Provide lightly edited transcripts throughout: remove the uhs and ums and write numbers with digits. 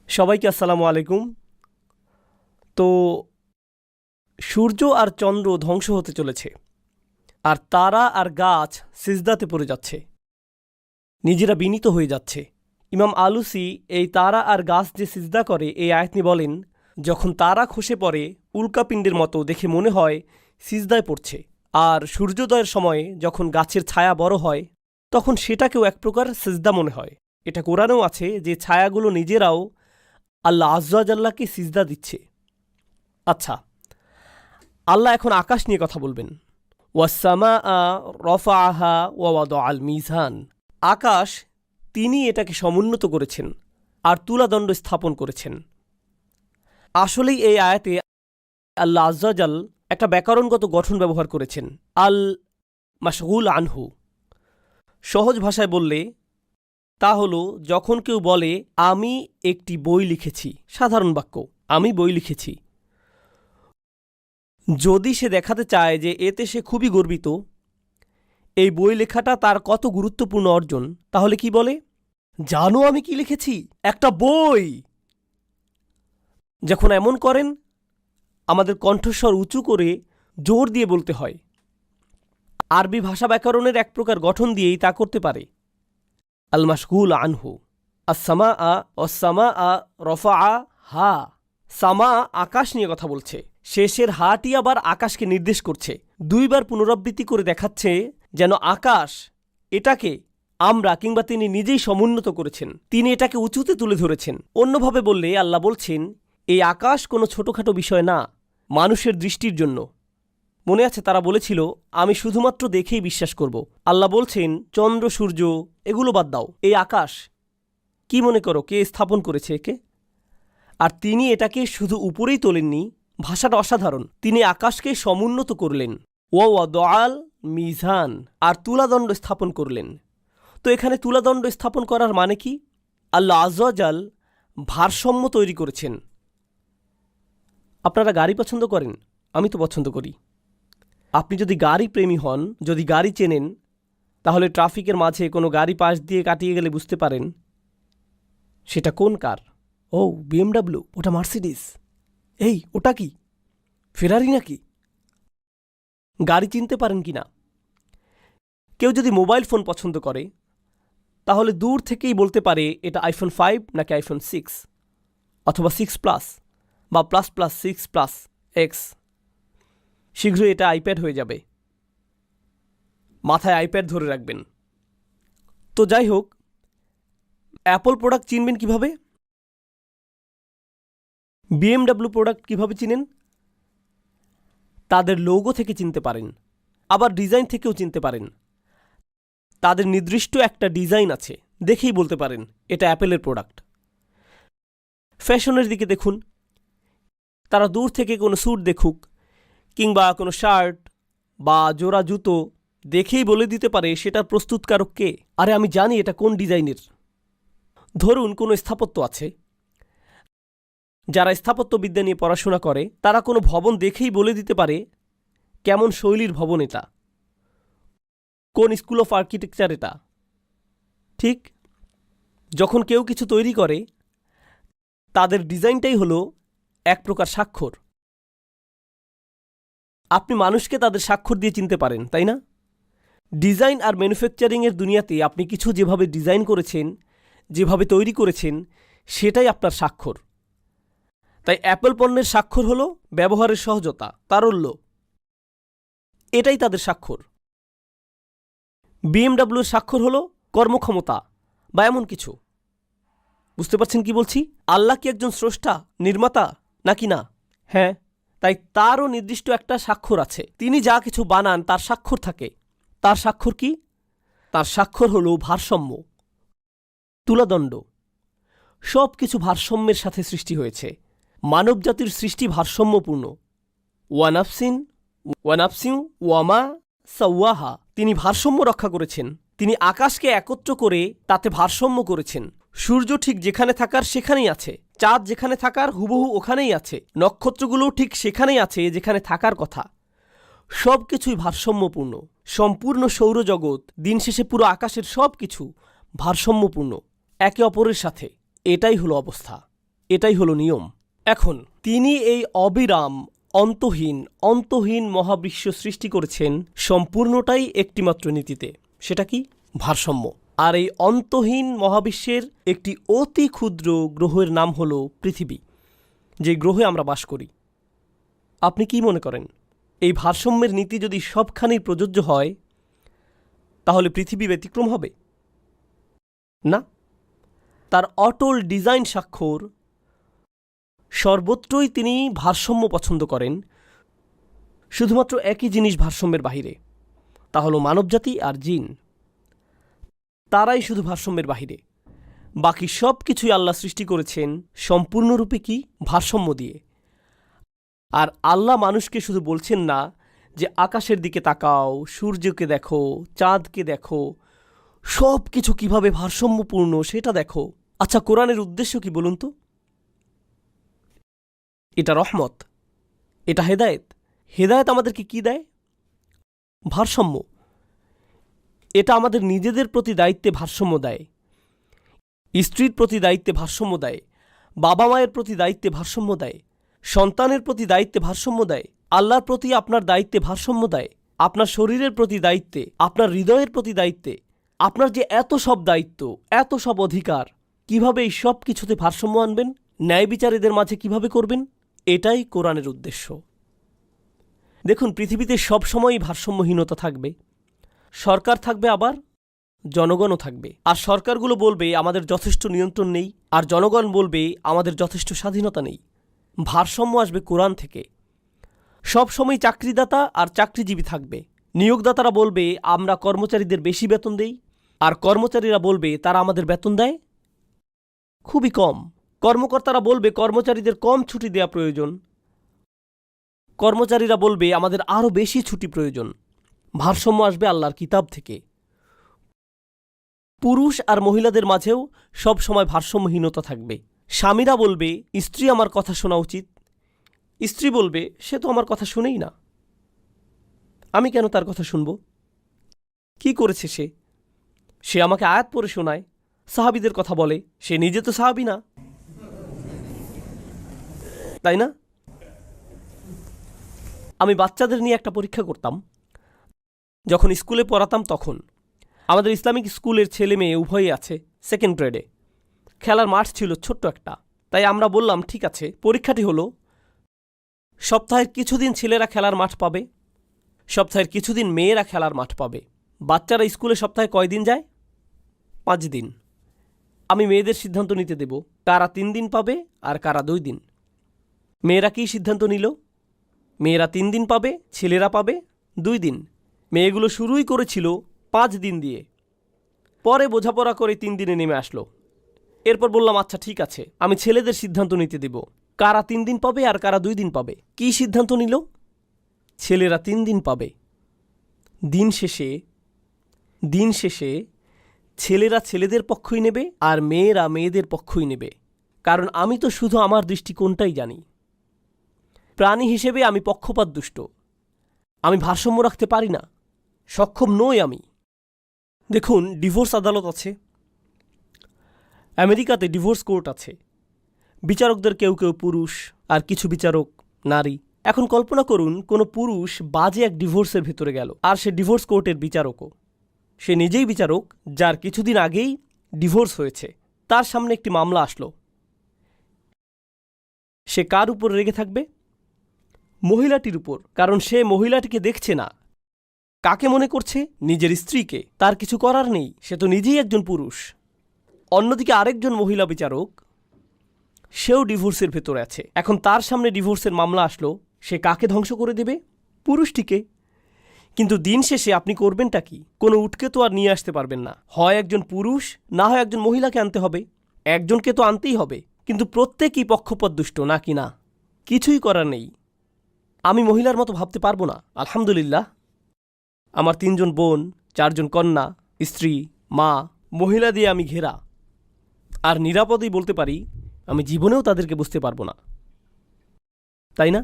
সবাইকে আসসালামু আলাইকুম। তো সূর্য আর চন্দ্র ধ্বংস হতে চলেছে, আর তারা আর গাছ সিজদাতে পড়ে যাচ্ছে, নিজেরা বিনীত হয়ে যাচ্ছে। ইমাম আলুসি এই তারা আর গাছ যে সিজদা করে এই আয়াত নিয়ে বলেন, যখন তারা খসে পড়ে উল্কাপিণ্ডের মতো দেখে মনে হয় সিজদায় পড়ছে, আর সূর্যোদয়ের সময় যখন গাছের ছায়া বড় হয় তখন সেটাকেও এক প্রকার সিজদা মনে হয়। এটা কোরআনেও আছে যে ছায়াগুলো নিজেরাও আল্লাহ আজ্জাল্লাহকে সিজদা দিচ্ছে। আচ্ছা, আল্লাহ এখন আকাশ নিয়ে কথা বলবেন। ওয়াসসামাআ রফাআহা ওয়া ওয়াদাআল মিজান। আকাশ তিনি এটাকে সমুন্নত করেছেন আর তুলাদণ্ড স্থাপন করেছেন। আসলেই এই আয়াতে আল্লাহ আজ্জাজাল একটা ব্যাকরণগত গঠন ব্যবহার করেছেন, আল মাশগুল আনহু। সহজ ভাষায় বললে তা হলো যখন কেউ বলে আমি একটি বই লিখেছি, সাধারণ বাক্য আমি বই লিখেছি, যদি সে দেখাতে চায় যে এতে সে খুবই গর্বিত, এই বই লেখাটা তার কত গুরুত্বপূর্ণ অর্জন, তাহলে কি বলে, জানো আমি কি লিখেছি, একটা বই। যখন এমন করেন আমাদের কণ্ঠস্বর উঁচু করে জোর দিয়ে বলতে হয়। আরবি ভাষা ব্যাকরণের এক প্রকার গঠন দিয়েই তা করতে পারে। আল মাশগুল আনহু। আসসামাআ ওয়াসসামাআ রফাআ হা। সামা আকাশ নিয়ে কথা বলছে, শেষের হাটি আবার আকাশকে নির্দেশ করছে, দুইবার পুনরাবৃত্তি করে দেখাচ্ছে যেন আকাশ এটাকে আমরা কিংবা তিনি নিজেই সমুন্নত করেছেন, তিনি এটাকে উঁচুতে তুলে ধরেছেন। অন্যভাবে বললে আল্লাহ বলছেন এই আকাশ কোনো ছোটখাটো বিষয় না মানুষের দৃষ্টির জন্য। মনে আছে তারা বলেছিল আমি শুধুমাত্র দেখেই বিশ্বাস করব। আল্লাহ বলছেন চন্দ্র সূর্য এগুলো বাদ দাও, এই আকাশ কি মনে করো কে স্থাপন করেছে একে? আর তিনি এটাকে শুধু উপরেই তোলেননি, ভাষাটা অসাধারণ, তিনি আকাশকে সমুন্নত করলেন, ওয়াদাআল মিজান, আর তুলাদণ্ড স্থাপন করলেন। তো এখানে তুলাদণ্ড স্থাপন করার মানে কি? আল্লাহ আজ্জাজাল ভারসাম্য তৈরি করেছেন। আপনারা গাড়ি পছন্দ করেন? আমি তো পছন্দ করি। আপনি যদি গাড়ি প্রেমী হন, যদি গাড়ি চেনেন, তাহলে ট্রাফিকের মাঝে কোনো গাড়ি পাশ দিয়ে কাটিয়ে গেলে বুঝতে পারেন সেটা কোন কার। ও বিএমডাব্লিউ, ওটা মার্সিডিস, এই ওটা কি ফেরারি নাকি? গাড়ি চিনতে পারেন কি না? কেউ যদি মোবাইল ফোন পছন্দ করে তাহলে দূর থেকেই বলতে পারে এটা আইফোন 5 নাকি আইফোন 6 অথবা 6+ বা ++6+X। শীঘ্রই এটা আইপ্যাড হয়ে যাবে, মাথায় আইপ্যাড ধরে রাখবেন। তো যাই হোক, অ্যাপল প্রোডাক্ট চিনবেন কিভাবে? বিএমডাব্লিউ প্রোডাক্ট কিভাবে চিনেন? তাদের লোগো থেকে চিনতে পারেন, আবার ডিজাইন থেকেও চিনতে পারেন। তাদের নির্দিষ্ট একটা ডিজাইন আছে, দেখেই বলতে পারেন এটা অ্যাপেলের প্রোডাক্ট। ফ্যাশনের দিকে দেখুন, তারা দূর থেকে কোনো স্যুট দেখুক কিংবা কোনো শার্ট বা জোড়া জুতো দেখেই বলে দিতে পারে সেটার প্রস্তুতকারক কে। আরে আমি জানি এটা কোন ডিজাইনের। ধরুন কোনো স্থাপত্য আছে, যারা স্থাপত্যবিদ্যা নিয়ে পড়াশোনা করে তারা কোনো ভবন দেখেই বলে দিতে পারে কেমন শৈলীর ভবন এটা, কোন স্কুল অফ আর্কিটেকচার এটা। ঠিক যখন কেউ কিছু তৈরি করে তাদের ডিজাইনটাই হলো এক প্রকার স্বাক্ষর। আপনি মানুষকে তাদের স্বাক্ষর দিয়ে চিনতে পারেন, তাই না? ডিজাইন আর ম্যানুফ্যাকচারিংয়ের দুনিয়াতে আপনি কিছু যেভাবে ডিজাইন করেছেন, যেভাবে তৈরি করেছেন, সেটাই আপনার স্বাক্ষর। তাই অ্যাপল পণ্যের স্বাক্ষর হলো ব্যবহারের সহজতা, তারল্য, এটাই তাদের স্বাক্ষর। বিএমডাব্লিউর স্বাক্ষর হলো কর্মক্ষমতা বা এমন কিছু। বুঝতে পারছেন কি বলছি? আল্লাহ কি একজন স্রষ্টা, নির্মাতা নাকি না? হ্যাঁ, তাই তারও নির্দিষ্ট একটা স্বাক্ষর আছে। তিনি যা কিছু বানান তার স্বাক্ষর থাকে। তার স্বাক্ষর কি? তার স্বাক্ষর হলো ভারসাম্য, তুলাদণ্ড। সব কিছু ভারসাম্যের সাথে সৃষ্টি হয়েছে। মানবজাতির সৃষ্টি ভারসাম্যপূর্ণ। ওয়ানাফসিন ওয়ামা সাওয়াহা, তিনি ভারসাম্য রক্ষা করেছেন। তিনি আকাশকে একত্র করে তাতে ভারসাম্য করেছেন। সূর্য ঠিক যেখানে থাকার সেখানেই আছে, চাঁদ যেখানে থাকার হুবহু ওখানেই আছে, নক্ষত্রগুলোও ঠিক সেখানেই আছে যেখানে থাকার কথা। সব কিছুই ভারসাম্যপূর্ণ। সম্পূর্ণ সৌরজগৎ, দিন শেষে পুরো আকাশের সব কিছু ভারসাম্যপূর্ণ একে অপরের সাথে। এটাই হলো অবস্থা। এটাই হলো নিয়ম। এখন তিনি এই অবিরাম অন্তহীন মহাবিশ্ব সৃষ্টি করেছেন সম্পূর্ণটাই একটিমাত্র নীতিতে। সেটা কি? ভারসাম্য। আর এই অন্তহীন মহাবিশ্বের একটি অতি ক্ষুদ্র গ্রহের নাম হলো পৃথিবী, যে গ্রহে আমরা বাস করি। আপনি কি মনে করেন, এই ভারসাম্যের নীতি যদি সবখানেই প্রযোজ্য হয় তাহলে পৃথিবী ব্যতিক্রম হবে? না। তার অটল ডিজাইন স্বাক্ষর সর্বত্রই তিনি ভারসাম্য পছন্দ করেন। শুধুমাত্র একই জিনিস ভারসাম্যের বাহিরে, তা হলো মানবজাতি আর জিন। তারাই শুধু ভারসাম্যের বাহিরে। বাকি সব কিছুই আল্লাহ সৃষ্টি করেছেন সম্পূর্ণরূপে কি? ভারসাম্য দিয়ে। আর আল্লাহ মানুষকে শুধু বলছেন না যে আকাশের দিকে তাকাও, সূর্যকে দেখো, চাঁদকে দেখো, সব কিছু কীভাবে ভারসাম্যপূর্ণ সেটা দেখো। আচ্ছা, কোরআনের উদ্দেশ্য কি বলুন তো? এটা রহমত, এটা হেদায়েত। হেদায়েত আমাদেরকে কি দেয়? ভারসাম্য। এটা আমাদের নিজেদের প্রতি দায়িত্বে ভারসাম্য দেয়, স্ত্রীর প্রতি দায়িত্বে ভারসাম্য দেয়, বাবা মায়ের প্রতি দায়িত্বে ভারসাম্য দেয়, সন্তানের প্রতি দায়িত্বে ভারসাম্য দেয়, আল্লাহর প্রতি আপনার দায়িত্বে ভারসাম্য দেয়, আপনার শরীরের প্রতি দায়িত্বে, আপনার হৃদয়ের প্রতি দায়িত্বে, আপনার যে এত সব দায়িত্ব, এত সব অধিকার, কিভাবে এই সব কিছুতে ভারসাম্য আনবেন, ন্যায় বিচারীদের মাঝে কিভাবে করবেন, এটাই কোরআনের উদ্দেশ্য। দেখুন, পৃথিবীতে সবসময়ই ভারসাম্যহীনতা থাকবে। সরকার থাকবে, আবার জনগণও থাকবে। আর সরকারগুলো বলবে আমাদের যথেষ্ট নিয়ন্ত্রণ নেই, আর জনগণ বলবে আমাদের যথেষ্ট স্বাধীনতা নেই। ভারসাম্য আসবে কোরআন থেকে। সবসময় চাকরিদাতা আর চাকরিজীবী থাকবে। নিয়োগদাতারা বলবে আমরা কর্মচারীদের বেশি বেতন দেই, আর কর্মচারীরা বলবে তারা আমাদের বেতন দেয় খুবই কম। কর্মকর্তারা বলবে কর্মচারীদের কম ছুটি দেওয়া প্রয়োজন, কর্মচারীরা বলবে আমাদের আরও বেশি ছুটি প্রয়োজন। ভারসাম্য আসবে আল্লাহর কিতাব থেকে। পুরুষ আর মহিলাদের মাঝেও সব সময় ভারসাম্যহীনতা থাকবে। স্বামীরা বলবে স্ত্রী আমার কথা শোনা উচিত, স্ত্রী বলবে সে তো আমার কথা শুনেই না, আমি কেন তার কথা শুনব? কি করেছে সে? সে আমাকে আয়াত পড়ে শোনায়, সাহাবীদের কথা বলে, সে নিজে তো সাহাবী না, তাই না? আমি বাচ্চাদের নিয়ে একটা পরীক্ষা করতাম যখন স্কুলে পড়াতাম। তখন আমাদের ইসলামিক স্কুলের ছেলে মেয়ে উভয়ই আছে সেকেন্ড গ্রেডে। খেলার মাঠ ছিল ছোট্ট একটা। তাই আমরা বললাম ঠিক আছে, পরীক্ষাটি হলো সপ্তাহের কিছুদিন ছেলেরা খেলার মাঠ পাবে, সপ্তাহের কিছুদিন মেয়েরা খেলার মাঠ পাবে। বাচ্চারা স্কুলে সপ্তাহে কয় দিন যায়? 5 দিন। আমি মেয়েদের সিদ্ধান্ত নিতে দেব কারা 3 দিন পাবে আর কারা 2 দিন। মেয়েরা কি সিদ্ধান্ত নিল? মেয়েরা 3 দিন পাবে, ছেলেরা পাবে 2 দিন। মেয়েগুলো শুরুই করেছিল 5 দিন দিয়ে, পরে বোঝাপড়া করে 3 দিনে নেমে আসলো। এরপর বললাম আচ্ছা ঠিক আছে, আমি ছেলেদের সিদ্ধান্ত নিতে দেব কারা 3 দিন পাবে আর কারা 2 দিন পাবে। কি সিদ্ধান্ত নিল? ছেলেরা 3 দিন পাবে। দিন শেষে ছেলেরা ছেলেদের পক্ষই নেবে আর মেয়েরা মেয়েদের পক্ষই নেবে। কারণ আমি তো শুধু আমার দৃষ্টিকোণটাই জানি। প্রাণী হিসেবে আমি পক্ষপাত দুষ্ট, আমি ভারসাম্য রাখতে পারি না, সক্ষম নই আমি। দেখুন, ডিভোর্স আদালত আছে, আমেরিকাতে ডিভোর্স কোর্ট আছে। বিচারকদের কেউ কেউ পুরুষ আর কিছু বিচারক নারী। এখন কল্পনা করুন কোনো পুরুষ বাজে এক ডিভোর্সের ভেতরে গেল, আর সে ডিভোর্স কোর্টের বিচারকও। সে নিজেই বিচারক, যার কিছুদিন আগেই ডিভোর্স হয়েছে। তার সামনে একটি মামলা আসলো। সে কার উপর রেগে থাকবে? মহিলাটির উপর। কারণ সে মহিলাটিকে দেখছে না। কাকে মনে করছে? নিজের স্ত্রীকে। তার কিছু করার নেই, সে তো নিজেই একজন পুরুষ। অন্যদিকে আরেকজন মহিলা বিচারক, সেও ডিভোর্সের ভেতরে আছে। এখন তার সামনে ডিভোর্সের মামলা আসলো, সে কাকে ধ্বংস করে দেবে? পুরুষটিকে। কিন্তু দিন শেষে আপনি করবেনটা কি? কোনো উটকে তো আর নিয়ে আসতে পারবেন না। হয় একজন পুরুষ, না হয় একজন মহিলাকে আনতে হবে। একজনকে তো আনতেই হবে। কিন্তু প্রত্যেকই পক্ষপাতদুষ্ট নাকি না? কিছুই করার নেই। আমি মহিলার মতো ভাবতে পারবো না। আলহামদুলিল্লাহ, আমার 3 জন বোন, 4 জন কন্যা, স্ত্রী, মা, মহিলা দিয়ে আমি ঘেরা। আর নিরাপদেই বলতে পারি আমি জীবনেও তাদেরকে বুঝতে পারবো না, তাই না?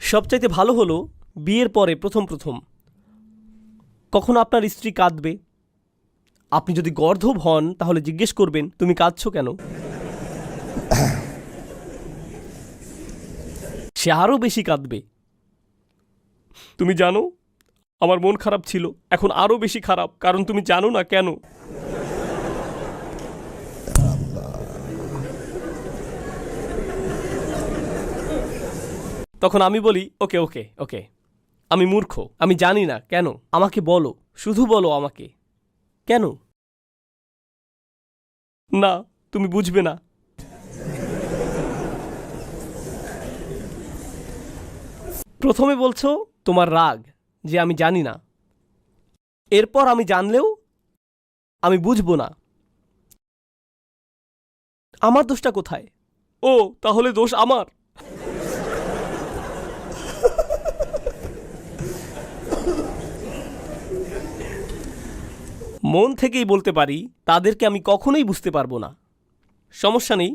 সবচাইতে ভালো হলো বিয়ের পরে প্রথম কখন আপনার স্ত্রী কাঁদবে, আপনি যদি গর্দভ হন তাহলে জিজ্ঞেস করবেন তুমি কাঁদছো কেন। সে আরও বেশি কাঁদবে। তুমি জানো আমার মন খারাপ ছিল, এখন আরও বেশি খারাপ, কারণ তুমি জানো না কেন। তখন আমি বলি, ওকে ওকে ওকে, আমি মূর্খ, আমি জানি না কেন, আমাকে বলো, শুধু বলো আমাকে কেন। না, তুমি বুঝবে না। প্রথমে বলছো তোমার রাগ যে আমি জানি না, এরপর আমি জানলেও আমি বুঝবো না। আমার দোষটা কোথায়? ও, তাহলে দোষ আমার। মন থেকেই বলতে পারি তাদেরকে আমি কখনোই বুঝতে পারবো না। সমস্যা নেই,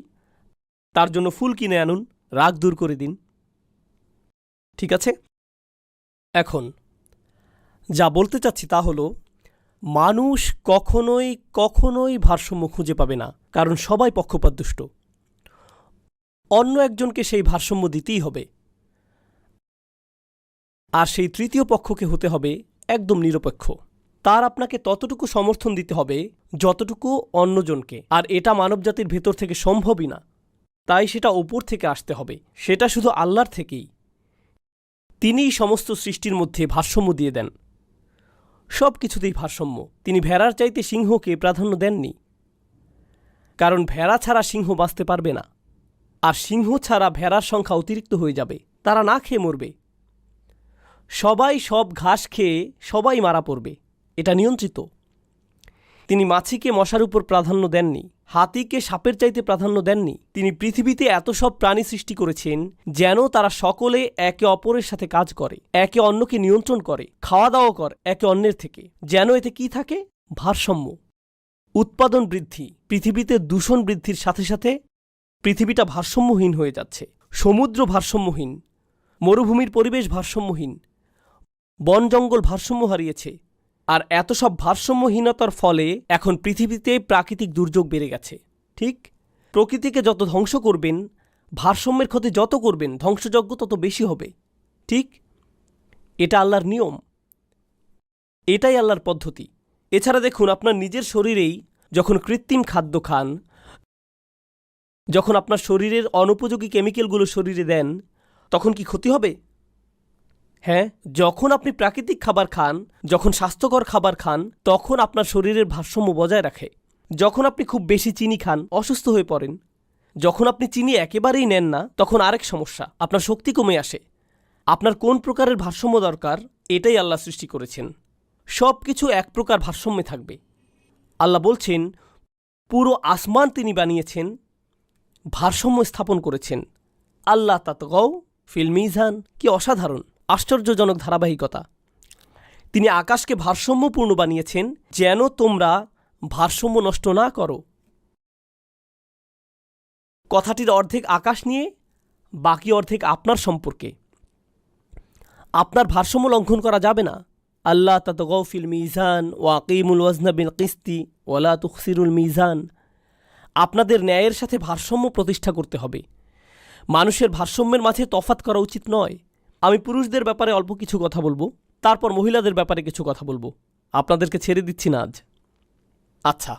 তার জন্য ফুল কিনে আনুন, রাগ দূর করে দিন। ঠিক আছে? এখন যা বলতে চাচ্ছি তা হলো, মানুষ কখনোই কখনোই ভারসাম্য খুঁজে পাবে না, কারণ সবাই পক্ষপাতদুষ্ট। অন্য একজনকে সেই ভারসাম্য দিতেই হবে, আর সেই তৃতীয় পক্ষকে হতে হবে একদম নিরপেক্ষ। তার আপনাকে ততটুকু সমর্থন দিতে হবে যতটুকু অন্যজনকে, আর এটা মানবজাতির ভেতর থেকে সম্ভবই না। তাই সেটা ওপর থেকে আসতে হবে, সেটা শুধু আল্লাহর থেকেই। তিনিই সমস্ত সৃষ্টির মধ্যে ভারসাম্য দিয়ে দেন, সব কিছুতেই ভারসাম্য। তিনি ভেড়ার চাইতে সিংহকে প্রাধান্য দেননি, কারণ ভেড়া ছাড়া সিংহ বাঁচতে পারবে না, আর সিংহ ছাড়া ভেড়ার সংখ্যা অতিরিক্ত হয়ে যাবে, তারা না খেয়ে মরবে। সবাই সব ঘাস খেয়ে সবাই মারা পড়বে, এটা নিয়ন্ত্রিত। তিনি মাছিকে মশার উপর প্রাধান্য দেননি, হাতিকে সাপের চাইতে প্রাধান্য দেননি। তিনি পৃথিবীতে এত সব প্রাণী সৃষ্টি করেছেন যেন তারা সকলে একে অপরের সাথে কাজ করে, একে অন্যকে নিয়ন্ত্রণ করে, খাওয়া দাওয়া করে একে অন্যের থেকে, যেন এতে কি থাকে? ভারসাম্য। উৎপাদন বৃদ্ধি, পৃথিবীতে দূষণ বৃদ্ধির সাথে সাথে পৃথিবীটা ভারসাম্যহীন হয়ে যাচ্ছে। সমুদ্র ভারসাম্যহীন, মরুভূমির পরিবেশ ভারসাম্যহীন, বন জঙ্গল ভারসাম্য হারিয়েছে। আর এত সব ভারসাম্যহীনতার ফলে এখন পৃথিবীতে প্রাকৃতিক দুর্যোগ বেড়ে গেছে। ঠিক, প্রকৃতিকে যত ধ্বংস করবেন, ভারসাম্যের ক্ষতি যত করবেন, ধ্বংসযজ্ঞ তত বেশি হবে। ঠিক, এটা আল্লাহর নিয়ম, এটাই আল্লাহর পদ্ধতি। এছাড়া দেখুন, আপনার নিজের শরীরেই যখন কৃত্রিম খাদ্য খান, যখন আপনার শরীরের অনুপযোগী কেমিক্যালগুলো শরীরে দেন, তখন কি ক্ষতি হবে? হ্যাঁ, যখন আপনি প্রাকৃতিক খাবার খান, যখন স্বাস্থ্যকর খাবার খান, তখন আপনার শরীরের ভারসাম্য বজায় রাখে। যখন আপনি খুব বেশি চিনি খান, অসুস্থ হয়ে পড়েন। যখন আপনি চিনি একেবারেই নেন না, তখন আরেক সমস্যা, আপনার শক্তি কমে আসে। আপনার কোন প্রকারের ভারসাম্য দরকার, এটাই আল্লাহ সৃষ্টি করেছেন। সব কিছু এক প্রকার ভারসাম্যে থাকবে। আল্লাহ বলছেন, পুরো আসমান তিনি বানিয়েছেন, ভারসাম্য স্থাপন করেছেন। আল্লাহ তাতগাও ফিল মিজান, কি অসাধারণ, আশ্চর্যজনক ধারাবাহিকতা। তিনি আকাশকে ভারসাম্যপূর্ণ বানিয়েছেন যেন তোমরা ভারসাম্য নষ্ট না করো। কথাটির অর্ধেক আকাশ নিয়ে, বাকি অর্ধেক আপনার সম্পর্কে। আপনার ভারসাম্য লঙ্ঘন করা যাবে না। আল্লাহ তাতগাও ফিল মিজান ওয়াকিমুল ওয়াজনা বিল কিসতি ওয়ালা তুখসিরুল মিজান। আপনাদের ন্যায়ের সাথে ভারসাম্য প্রতিষ্ঠা করতে হবে। মানুষের ভারসাম্যের মাঝে তফাৎ করা উচিত নয়। আমি পুরুষদের ব্যাপারে অল্প কিছু কথা বলবো, তারপর মহিলাদের ব্যাপারে কিছু কথা বলবো। আপনাদেরকে ছেড়ে দিচ্ছি না আজ। আচ্ছা,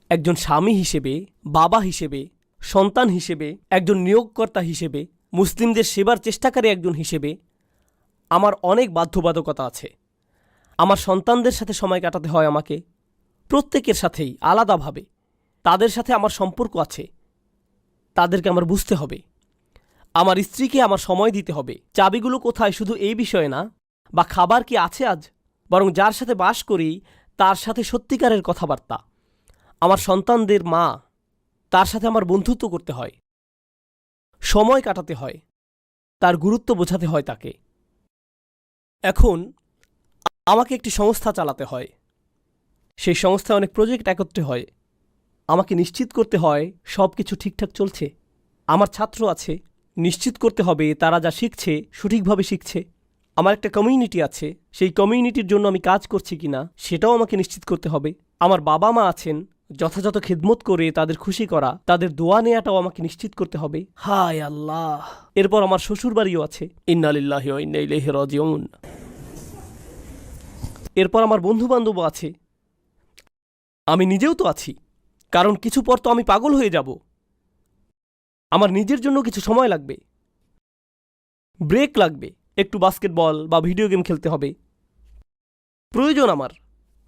একজন স্বামী হিসেবে, বাবা হিসেবে, সন্তান হিসেবে, একজন নিয়োগকর্তা হিসেবে, মুসলিমদের সেবার চেষ্টাকারী একজন হিসেবে আমার অনেক বাধ্যবাধকতা আছে। আমার সন্তানদের সাথে সময় কাটাতে হয় আমাকে, প্রত্যেকের সাথেই আলাদাভাবে। তাদের সাথে আমার সম্পর্ক আছে, তাদেরকে আমার বুঝতে হবে। আমার স্ত্রীকে আমার সময় দিতে হবে। চাবিগুলো কোথায় শুধু এই বিষয়ে না, বা খাবার কি আছে আজ, বরং যার সাথে বাস করি তার সাথে সত্যিকারের কথাবার্তা। আমার সন্তানদের মা, তার সাথে আমার বন্ধুত্ব করতে হয়, সময় কাটাতে হয়, তার গুরুত্ব বোঝাতে হয় তাকে। এখন আমাকে একটি সংস্থা চালাতে হয়, সেই সংস্থায় অনেক প্রজেক্ট একত্রে হয়। আমাকে নিশ্চিত করতে হয় সব কিছু ঠিকঠাক চলছে। আমার ছাত্র আছে, নিশ্চিত করতে হবে তারা যা শিখছে সঠিকভাবে শিখছে। আমার একটা কমিউনিটি আছে, সেই কমিউনিটির জন্য আমি কাজ করছি কিনা সেটাও আমাকে নিশ্চিত করতে হবে। আমার বাবা মা আছেন, যথাযথ খিদমত করে তাদের খুশি করা, তাদের দোয়া নেওয়াটাও আমাকে নিশ্চিত করতে হবে। হায় আল্লাহ! এরপর আমার শ্বশুর বাড়িও আছে। ইন্না লিল্লাহি ওয়া ইন্না ইলাইহি রাজিউন। এরপর আমার বন্ধু-বান্ধবও আছে। আমি নিজেও তো আছি, কারণ কিছু পর তো আমি পাগল হয়ে যাব। আমার নিজের জন্য কিছু সময় লাগবে, ব্রেক লাগবে, একটু বাস্কেটবল বা ভিডিও গেম খেলতে হবে। প্রয়োজন আমার,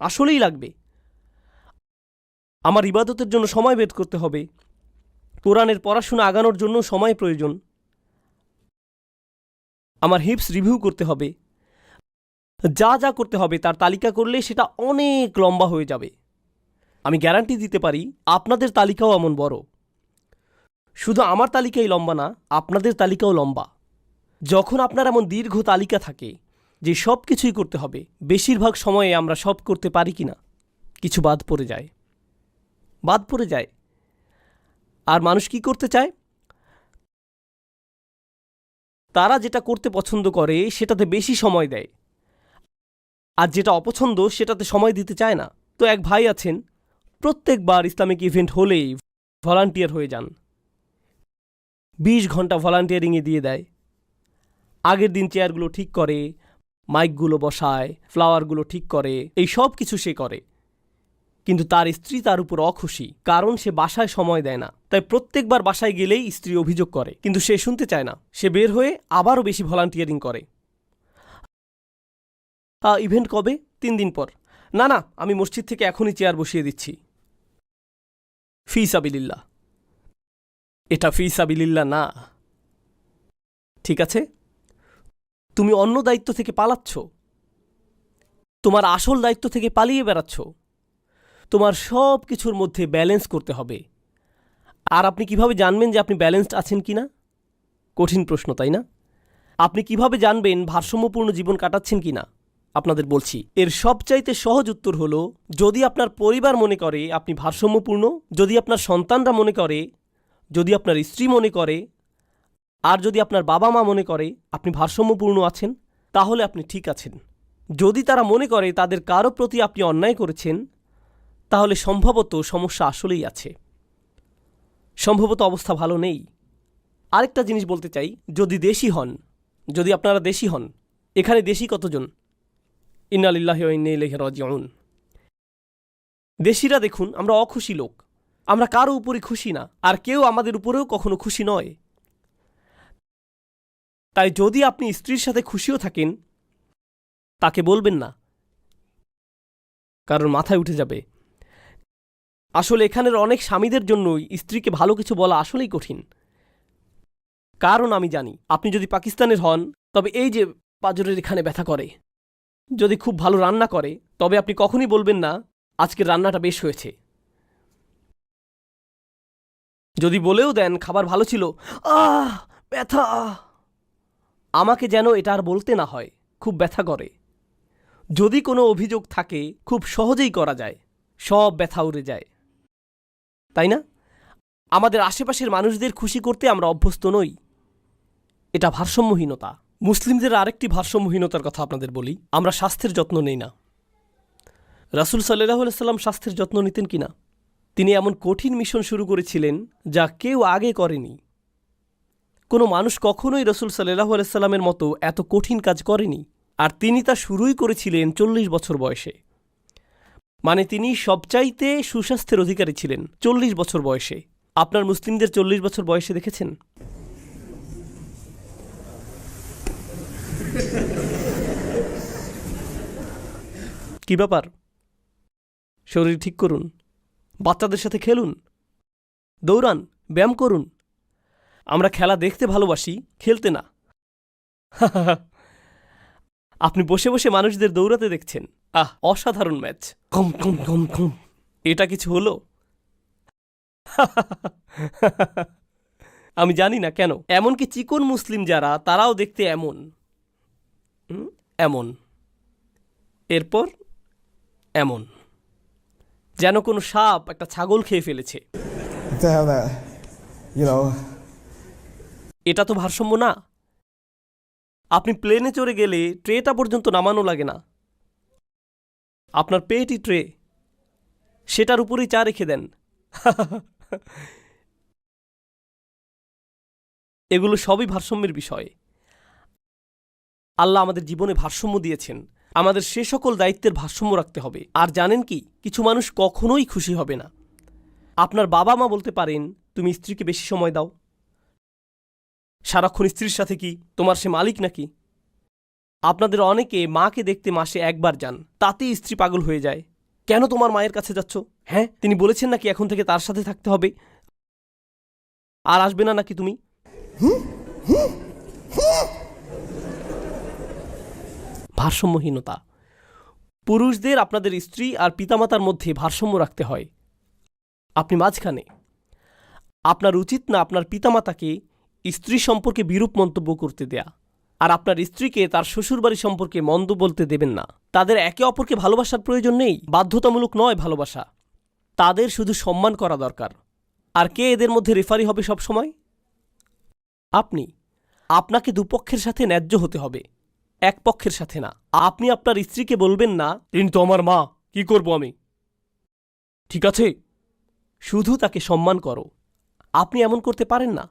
আসলেই লাগবে। আমার ইবাদতের জন্য সময় বের করতে হবে, কোরআনের পড়াশোনা আগানোর জন্য সময় প্রয়োজন। আমার হিপস রিভিউ করতে হবে। যা যা করতে হবে তার তালিকা করলে সেটা অনেক লম্বা হয়ে যাবে। আমি গ্যারান্টি দিতে পারি আপনাদের তালিকাও এমন বড়। শুধু আমার তালিকাই লম্বা না, আপনাদের তালিকাও লম্বা। যখন আপনার এমন দীর্ঘ তালিকা থাকে যে সব কিছুই করতে হবে, বেশিরভাগ সময়ে আমরা সব করতে পারি কি না? কিছু বাদ পড়ে যায়। আর মানুষ কি করতে চায়? তারা যেটা করতে পছন্দ করে সেটাতে বেশি সময় দেয়, আর যেটা অপছন্দ সেটাতে সময় দিতে চায় না। তো এক ভাই আছেন, প্রত্যেকবার ইসলামিক ইভেন্ট হলেই ভলান্টিয়ার হয়ে যান। 20 ঘন্টা ভলান্টিয়ারিংয়ে দিয়ে দেয়। আগের দিন চেয়ারগুলো ঠিক করে, মাইকগুলো বসায়, ফ্লাওয়ারগুলো ঠিক করে, এই সব কিছু সে করে। কিন্তু তার স্ত্রী তার উপর অখুশি, কারণ সে বাসায় সময় দেয় না। তাই প্রত্যেকবার বাসায় গেলেই স্ত্রী অভিযোগ করে, কিন্তু সে শুনতে চায় না। সে বের হয়ে আবারও বেশি ভলান্টিয়ারিং করে। ইভেন্ট কবে? 3 দিন পর। না, আমি মসজিদ থেকে এখনই চেয়ার বসিয়ে দিচ্ছি। ফি সাবিলিল্লাহ। এটা ফি সাবিলিল্লাহ না। ঠিক আছে, তুমি অন্য দায়িত্ব থেকে পালাচ্ছ, তোমার আসল দায়িত্ব থেকে পালিয়ে বেড়াচ্ছ। তোমার সব কিছুর মধ্যে ব্যালেন্স করতে হবে। আর আপনি কিভাবে জানবেন যে আপনি ব্যালেন্সড আছেন কিনা? কঠিন প্রশ্ন, তাই না? আপনি কিভাবে জানবেন ভারসাম্যপূর্ণ জীবন কাটাচ্ছেন কিনা? আপনাদের বলছি, এর সবচাইতে সহজ উত্তর হলো, যদি আপনার পরিবার মনে করে আপনি ভারসাম্যপূর্ণ, যদি আপনার সন্তানরা মনে করে, যদি আপনার স্ত্রী মনে করে, আর যদি আপনার বাবা মা মনে করে আপনি ভারসাম্যপূর্ণ আছেন, তাহলে আপনি ঠিক আছেন। যদি তারা মনে করে তাদের কারো প্রতি আপনি অন্যায় করেছেন, তাহলে সম্ভবত সমস্যা আসলেই আছে, সম্ভবত অবস্থা ভালো নেই। আরেকটা জিনিস বলতে চাই, যদি আপনারা দেশি হন, এখানে দেশি কতজন? ইন্না লিল্লাহি ওয়া ইন্না ইলাইহি রাজিউন। দেশিরা দেখুন, আমরা অখুশি লোক, আমরা কারো উপরই খুশি না, আর কেউ আমাদের উপরেও কখনো খুশি নয়। তাই যদি আপনি স্ত্রীর সাথে খুশিও থাকেন, তাকে বলবেন না, কারণ মাথায় উঠে যাবে। আসলে এখানের অনেক স্বামীদের জন্যই স্ত্রীকে ভালো কিছু বলা আসলেই কঠিন। কারণ আমি জানি, আপনি যদি পাকিস্তানের হন, তবে এই যে পাঁজরের এখানে ব্যথা করে, যদি খুব ভালো রান্না করে, তবে আপনি কখনই বলবেন না আজকের রান্নাটা বেশ হয়েছে। যদি বলেও দেন খাবার ভালো ছিল, ব্যথা, আমাকে যেন এটা আর বলতে না হয়, খুব ব্যথা করে। যদি কোনো অভিযোগ থাকে খুব সহজেই করা যায়, সব ব্যথা উড়ে যায়, তাই না? আমাদের আশেপাশের মানুষদের খুশি করতে আমরা অভ্যস্ত নই। এটা ভারসাম্যহীনতা। মুসলিমদের আরেকটি ভারসাম্যহীনতার কথা আপনাদের বলি, আমরা স্বাস্থ্যের যত্ন নেই না। রাসূল সাল্লাল্লাহু আলাইহি সাল্লাম স্বাস্থ্যের যত্ন নিতেন কিনা? তিনি এমন কঠিন মিশন শুরু করেছিলেন যা কেউ আগে করেনি। কোনো মানুষ কখনোই রাসূল সাল্লাল্লাহু আলাইহি সাল্লামের মতো এত কঠিন কাজ করেনি। আর তিনি তা শুরুই করেছিলেন 40 বছর বয়সে। মানে তিনি সবচাইতে সুস্বাস্থ্যের অধিকারী ছিলেন 40 বছর বয়সে। আপনার মুসলিমদের 40 বছর বয়সে দেখেছেন? কি ব্যাপার? শরীর ঠিক করুন, বাচ্চাদের সাথে খেলুন, দৌড়ান, ব্যায়াম করুন। আমরা খেলা দেখতে ভালোবাসি, খেলতে না। আপনি বসে বসে মানুষদের দৌড়াতে দেখছেন, অসাধারণ ম্যাচ, কম কম কম কম। এটা কিছু হলো? আমি জানি না কেন, এমনকি চিকন মুসলিম যারা, তারাও দেখতে এমন এমন, এরপর এমন, যেন কোনো সাপ একটা ছাগল খেয়ে ফেলেছে। এটা তো ভারসাম্য না। আপনি প্লেনে চড়ে গেলে ট্রেটা পর্যন্ত নামানো লাগে না, আপনার পেটই ট্রে, সেটার উপরেই চা রেখে দেন। এগুলো সবই ভারসাম্যের বিষয়। আল্লাহ আমাদের জীবনে ভারসাম্য দিয়েছেন, আমাদের সে সকল দায়িত্বের ভারসাম্য রাখতে হবে। আর জানেন কি, কিছু মানুষ কখনোই খুশি হবে না। আপনার বাবা মা বলতে পারেন, তুমি স্ত্রীকে বেশি সময় দাও, সারাক্ষণ স্ত্রীর সাথে কি তোমার সে মালিক নাকি? আপনাদের অনেকে মাকে দেখতে মাসে একবার যান, তাতেই স্ত্রী পাগল হয়ে যায়। কেন তোমার মায়ের কাছে যাচ্ছ? হ্যাঁ, তিনি বলেছেন নাকি এখন থেকে তার সাথে থাকতে হবে, আর আসবে না নাকি তুমি? ভারসাম্যহীনতা। পুরুষদের আপনাদের স্ত্রী আর পিতামাতার মধ্যে ভারসাম্য রাখতে হয়। আপনি মাঝখানে। আপনার উচিত না আপনার পিতামাতাকে স্ত্রী সম্পর্কে বিরূপ মন্তব্য করতে দেয়া, আর আপনার স্ত্রীকে তার শ্বশুরবাড়ি সম্পর্কে মন্দ বলতে দেবেন না। তাদের একে অপরকে ভালোবাসার প্রয়োজন নেই, বাধ্যতামূলক নয় ভালোবাসা। তাদের শুধু সম্মান করা দরকার। আর কে এদের মধ্যে রেফারি হবে সব সময়? আপনি। আপনাকে দুপক্ষের সাথে ন্যায্য হতে হবে, এক পক্ষের সাথে না। আপনি আপনার স্ত্রীকে বলবেন না, তিনি তো আমার মা, কি করব আমি? ঠিক আছে, শুধু তাকে সম্মান করো। আপনি এমন করতে পারেন না।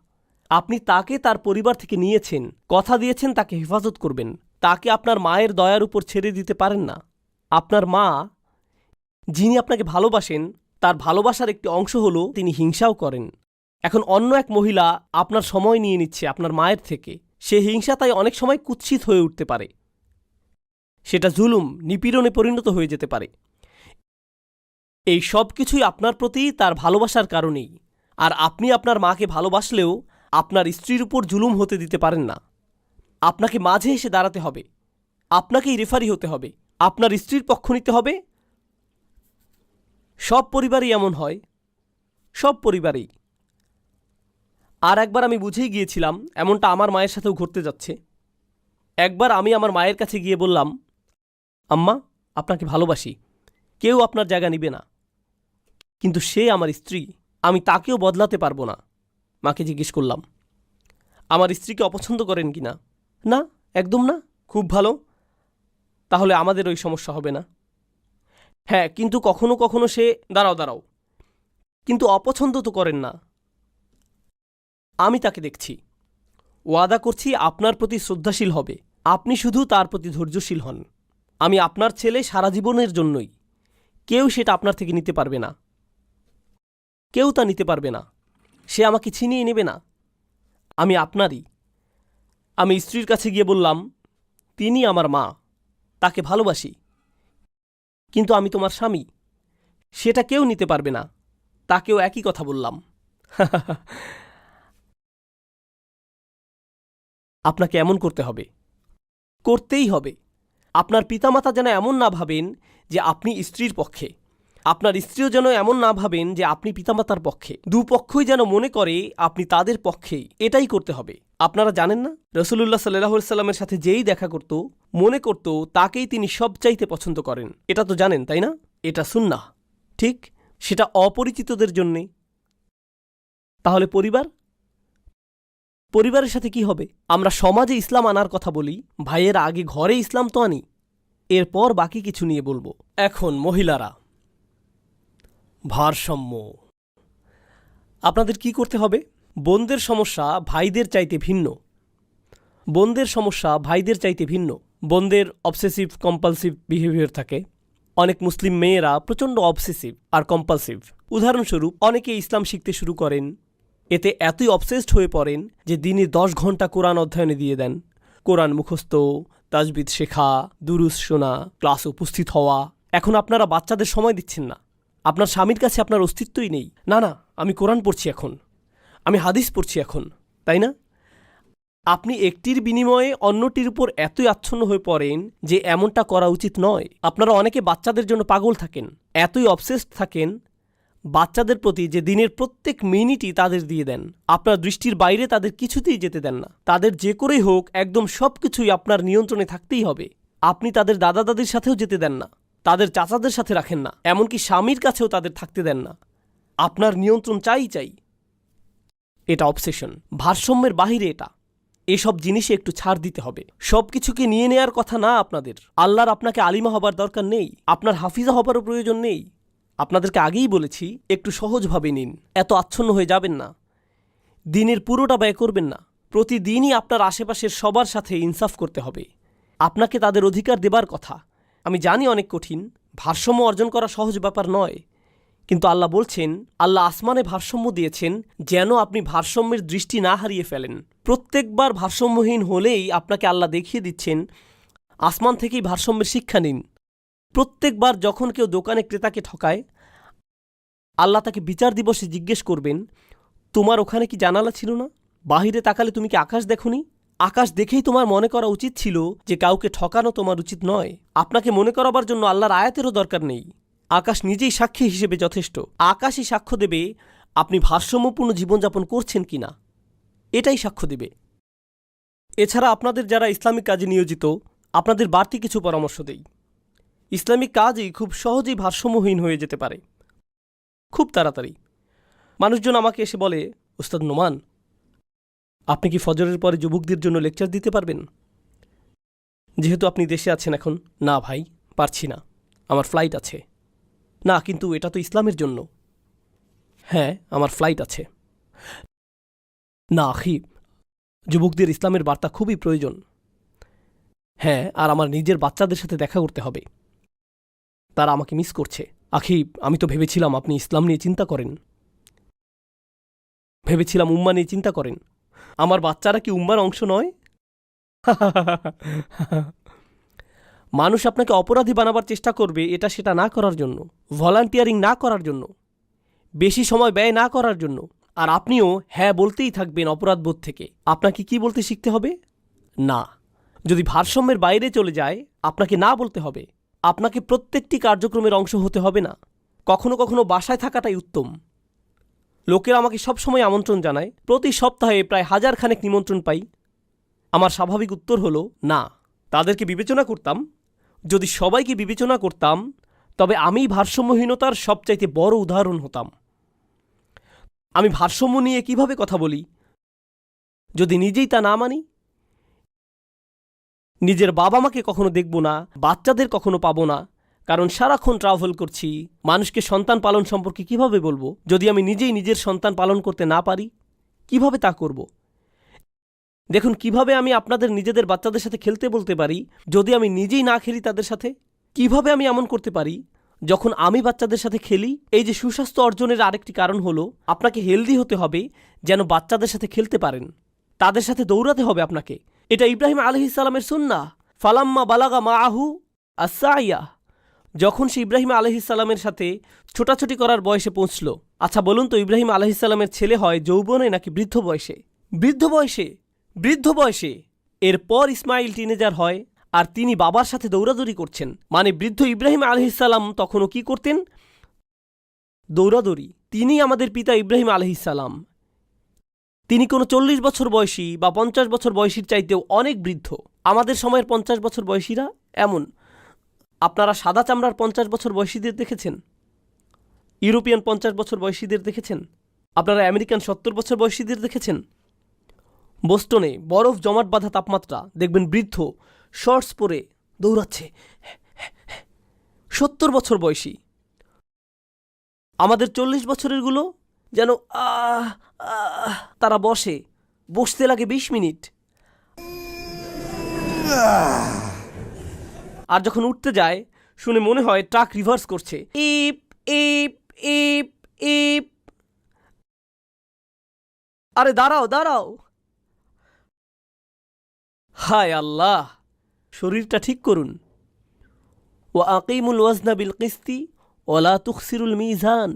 আপনি তাকে তার পরিবার থেকে নিয়েছেন, কথা দিয়েছেন তাকে হেফাজত করবেন। তাকে আপনার মায়ের দয়ার উপর ছেড়ে দিতে পারেন না। আপনার মা, যিনি আপনাকে ভালোবাসেন, তার ভালোবাসার একটি অংশ হলো তিনি হিংসাও করেন। এখন অন্য এক মহিলা আপনার সময় নিয়ে নিচ্ছে আপনার মায়ের থেকে, সে হিংসা তাই অনেক সময় কুৎসিত হয়ে উঠতে পারে। সেটা জুলুম, নিপীড়নে পরিণত হয়ে যেতে পারে। এই সব কিছুই আপনার প্রতি তার ভালোবাসার কারণেই। আর আপনি আপনার মাকে ভালোবাসলেও আপনার স্ত্রীর উপর জুলুম হতে দিতে পারেন না। আপনাকে মাঝে এসে দাঁড়াতে হবে, আপনাকেই রেফারি হতে হবে, আপনার স্ত্রীর পক্ষ নিতে হবে। সব পরিবারই এমন হয়, সব পরিবারেই। আর একবার আমি বুঝেই গিয়েছিলাম এমনটা আমার মায়ের সাথেও ঘটতে যাচ্ছে। একবার আমি আমার মায়ের কাছে গিয়ে বললাম, আম্মা, আপনাকে ভালোবাসি, কেউ আপনার জায়গা নিবে না, কিন্তু সে আমার স্ত্রী, আমি তাকেও বদলাতে পারবো না। মাকে জিজ্ঞেস করলাম, আমার স্ত্রীকে অপছন্দ করেন কি না? না, একদম না। খুব ভালো, তাহলে আমাদের ওই সমস্যা হবে না। হ্যাঁ, কিন্তু কখনো কখনো সে, দাঁড়াও, কিন্তু অপছন্দ তো করেন না। আমি তাকে দেখছি, ওয়াদা করছি আপনার প্রতি শ্রদ্ধাশীল হবে, আপনি শুধু তার প্রতি ধৈর্যশীল হন। আমি আপনার ছেলে সারা জীবনের জন্যই, কেউ সেটা আপনার থেকে নিতে পারবে না, কেউ তা নিতে পারবে না। সে আমাকে ছিনিয়ে নেবে না, আমি আপনারই। আমি স্ত্রীর কাছে গিয়ে বললাম, তিনি আমার মা, তাকে ভালোবাসি, কিন্তু আমি তোমার স্বামী, সেটা কেউ নিতে পারবে না। তাকেও একই কথা বললাম। আপনাকে এমন করতে হবে, করতেই হবে। আপনার পিতামাতা যেন এমন না ভাবেন যে আপনি স্ত্রীর পক্ষে, আপনার স্ত্রীও যেন এমন না ভাবেন যে আপনি পিতামাতার পক্ষে। দুপক্ষই যেন মনে করে আপনি তাদের পক্ষেই। এটাই করতে হবে। আপনারা জানেন না, রসুলুল্লাহ সাল্লাল্লাহু আলাইহি সাল্লামের সাথে যেই দেখা করত, মনে করত তাকেই তিনি সবচাইতে পছন্দ করেন। এটা তো জানেন, তাই না? এটা সুন্নাহ, ঠিক? সেটা অপরিচিতদের জন্যে। তাহলে পরিবারের সাথে কি হবে? আমরা সমাজে ইসলাম আনার কথা বলি, ভাইয়ের আগে ঘরে ইসলাম তো আনি, এরপর বাকি কিছু নিয়ে বলবো। এখন মহিলারা, ভারসাম্য। আপনাদের কি করতে হবে? বোনদের সমস্যা ভাইদের চাইতে ভিন্ন। বোনদের অবসেসিভ কম্পালসিভ বিহেভিয়ার থাকে। অনেক মুসলিম মেয়েরা প্রচণ্ড অবসেসিভ আর কম্পালসিভ। উদাহরণস্বরূপ, অনেকে ইসলাম শিখতে শুরু করেন, এতে এতই অবসেসড হয়ে পড়েন যে দিনে 10 ঘন্টা কোরআন অধ্যয়নে দিয়ে দেন। কোরআন মুখস্থ, তাজবিদ শেখা, দুরুস শোনা, ক্লাসে উপস্থিত হওয়া। এখন আপনারা বাচ্চাদের সময় দিচ্ছেন না, আপনার স্বামীর কাছে আপনার অস্তিত্বই নেই। না, আমি কোরআন পড়ছি এখন, আমি হাদিস পড়ছি এখন, তাই না? আপনি একটির বিনিময়ে অন্যটির উপর এতই আচ্ছন্ন হয়ে পড়েন যে এমনটা করা উচিত নয়। আপনারা অনেকে বাচ্চাদের জন্য পাগল থাকেন, এতই অবসেসড থাকেন বাচ্চাদের প্রতি যে দিনের প্রত্যেক মিনিটই তাদের দিয়ে দেন। আপনার দৃষ্টির বাইরে তাদের কিছুতেই যেতে দেন না। তাদের যে করেই হোক একদম সব কিছুই আপনার নিয়ন্ত্রণে থাকতেই হবে। আপনি তাদের দাদা দাদির সাথেও যেতে দেন না, তাদের চাচাদের সাথে রাখেন না, এমনকি স্বামীর কাছেও তাদের থাকতে দেন না। আপনার নিয়ন্ত্রণ চাই। এটা অবসেশন, ভারসাম্যের বাহিরে এটা। এসব জিনিসে একটু ছাড় দিতে হবে। সব কিছুকে নিয়ে নেয়ার কথা না আপনাদের। আল্লাহর আপনাকে আলিমা হবার দরকার নেই, আপনার হাফিজা হবারও প্রয়োজন নেই। আপনাদেরকে আগেই বলেছি, একটু সহজভাবে নিন, এত আচ্ছন্ন হয়ে যাবেন না। দিনের পুরোটা ব্যয় করবেন না। প্রতিদিনই আপনার আশেপাশের সবার সাথে ইনসাফ করতে হবে। আপনাকে তাদের অধিকার দেবার কথা। আমি জানি অনেক কঠিন, ভারসাম্য অর্জন করা সহজ ব্যাপার নয়, কিন্তু আল্লাহ বলছেন, আল্লাহ আসমানে ভারসাম্য দিয়েছেন যেন আপনি ভারসাম্যের দৃষ্টি না হারিয়ে ফেলেন। প্রত্যেকবার ভারসাম্যহীন হলেই আপনাকে আল্লাহ দেখিয়ে দিচ্ছেন আসমান থেকেই ভারসাম্যের শিক্ষা নিন। প্রত্যেকবার যখন কেউ দোকানে ক্রেতাকে ঠকায়, আল্লাহ তাকে বিচার দিবসে জিজ্ঞেস করবেন, তোমার ওখানে কি জানালা ছিল না? বাহিরে তাকালে তুমি কি আকাশ দেখোনি? আকাশ দেখেই তোমার মনে করা উচিত ছিল যে কাউকে ঠকানো তোমার উচিত নয়। আপনাকে মনে করাবার জন্য আল্লাহর আয়াতেরও দরকার নেই। আকাশ নিজেই সাক্ষী হিসেবে যথেষ্ট। আকাশই সাক্ষ্য দেবে আপনি ভারসাম্যপূর্ণ জীবনযাপন করছেন কিনা, এটাই সাক্ষ্য দেবে। এছাড়া আপনাদের যারা ইসলামিক কাজে নিয়োজিত, আপনাদের বাড়তি কিছু পরামর্শ দেই। ইসলামিক কাজই খুব সহজেই ভারসাম্যহীন হয়ে যেতে পারে, খুব তাড়াতাড়ি। মানুষজন আমাকে এসে বলে, ওস্তাদ নোমান, আপনি কি ফজরের পরে যুবকদের জন্য লেকচার দিতে পারবেন? যেহেতু আপনি দেশে আছেন এখন। না ভাই, পারছি না, আমার ফ্লাইট আছে। না, কিন্তু এটা তো ইসলামের জন্য। হ্যাঁ, আমার ফ্লাইট আছে। না আখি, যুবকদের ইসলামের বার্তা খুবই প্রয়োজন। হ্যাঁ, আর আমার নিজের বাচ্চাদের সাথে দেখা করতে হবে, তারা আমাকে মিস করছে। আখি, আমি তো ভেবেছিলাম আপনি ইসলাম নিয়ে চিন্তা করেন, ভেবেছিলাম উম্মা নিয়ে চিন্তা করেন। আমার বাচ্চারা কি উম্মার অংশ নয়? মানুষ আপনাকে অপরাধী বানাবার চেষ্টা করবে এটা সেটা না করার জন্য, ভলান্টিয়ারিং না করার জন্য, বেশি সময় ব্যয় না করার জন্য। আর আপনিও হ্যাঁ বলতেই থাকবেন অপরাধবোধ থেকে। আপনাকে কি বলতে শিখতে হবে? না। যদি ভারসাম্যের বাইরে চলে যায়, আপনাকে না বলতে হবে। আপনাকে প্রত্যেকটি কার্যক্রমের অংশ হতে হবে না। কখনো কখনো বাসায় থাকাটাই উত্তম। লোকেরা আমাকে সবসময় আমন্ত্রণ জানায়, প্রতি সপ্তাহে প্রায় 1000 খানেক নিমন্ত্রণ পাই। আমার স্বাভাবিক উত্তর হলো না। তাদেরকে বিবেচনা করতাম, যদি সবাইকে বিবেচনা করতাম তবে আমি ভারসাম্যহীনতার সবচাইতে বড় উদাহরণ হতাম। আমি ভারসাম্য নিয়ে কিভাবে কথা বলি যদি নিজেই তা না মানি? নিজের বাবা মাকে কখনো দেখব না, বাচ্চাদের কখনো পাবো না, কারণ সারাক্ষণ ট্রাভেল করছি। মানুষকে সন্তান পালন সম্পর্কে কিভাবে বলবো যদি আমি নিজেই নিজের সন্তান পালন করতে না পারি? কিভাবে তা করব? দেখুন কিভাবে আমি আপনাদের নিজেদের বাচ্চাদের সাথে খেলতে বলতে পারি যদি আমি নিজেই না খেলি তাদের সাথে। কিভাবে আমি এমন করতে পারি যখন আমি বাচ্চাদের সাথে খেলি? এই যে সুস্বাস্থ্য অর্জনের আরেকটি কারণ হলো আপনাকে হেলদি হতে হবে যেন বাচ্চাদের সাথে খেলতে পারেন, তাদের সাথে দৌড়াতে হবে আপনাকে। এটা ইব্রাহিম আলাইহিস সালামের সুন্নাহ। ফালাম্মা বালাগা মাআহু আস-সাইয়া, যখন সে ইব্রাহিম আলাইহিস সালামের সাথে ছোটাছুটি করার বয়সে পৌঁছল। আচ্ছা বলুন তো, ইব্রাহিম আলাইহিস সালামের ছেলে হয় যৌবনে নাকি বৃদ্ধ বয়সে? বৃদ্ধ বয়সে, বৃদ্ধ বয়সে। এরপর ইসমাইল টিনেজার হয় আর তিনি বাবার সাথে দৌড়াদৌড়ি করছেন। মানে বৃদ্ধ ইব্রাহিম আলাইহিস সালাম তখনও কি করতেন? দৌড়াদৌড়ি। তিনি আমাদের পিতা ইব্রাহিম আলাইহিস সালাম। তিনি কোনো 40 বছর বয়সী বা 50 বছর বয়সীর চাইতেও অনেক বৃদ্ধ। আমাদের সময়ের 50 বছর বয়সীরা এমন। আপনারা সাদা চামড়ার 50 বছর বয়সীদের দেখেছেন? ইউরোপিয়ান 50 বছর বয়সীদের দেখেছেন? আপনারা আমেরিকান 70 বছর বয়সীদের দেখেছেন? বোস্টনে বরফ জমাট বাঁধা তাপমাত্রা, দেখবেন বৃদ্ধ শর্টস পরে দৌড়াচ্ছে, 70 বছর বয়সী। আমাদের 40 বছরেরগুলো যেন তারা বসতে লাগে 20 মিনিট, আর যখন উঠতে যায় শুনে মনে হয় ট্রাক রিভার্স করছে। ইপ ইপ ইপ ইপ। আরে দাঁড়াও দাঁড়াও। হায় আল্লাহ, শরীরটা ঠিক করুন। ওয়া আকিমুল ওয়াজনা বিল কিসতি ওয়া লা তুখসিরুল মিজান।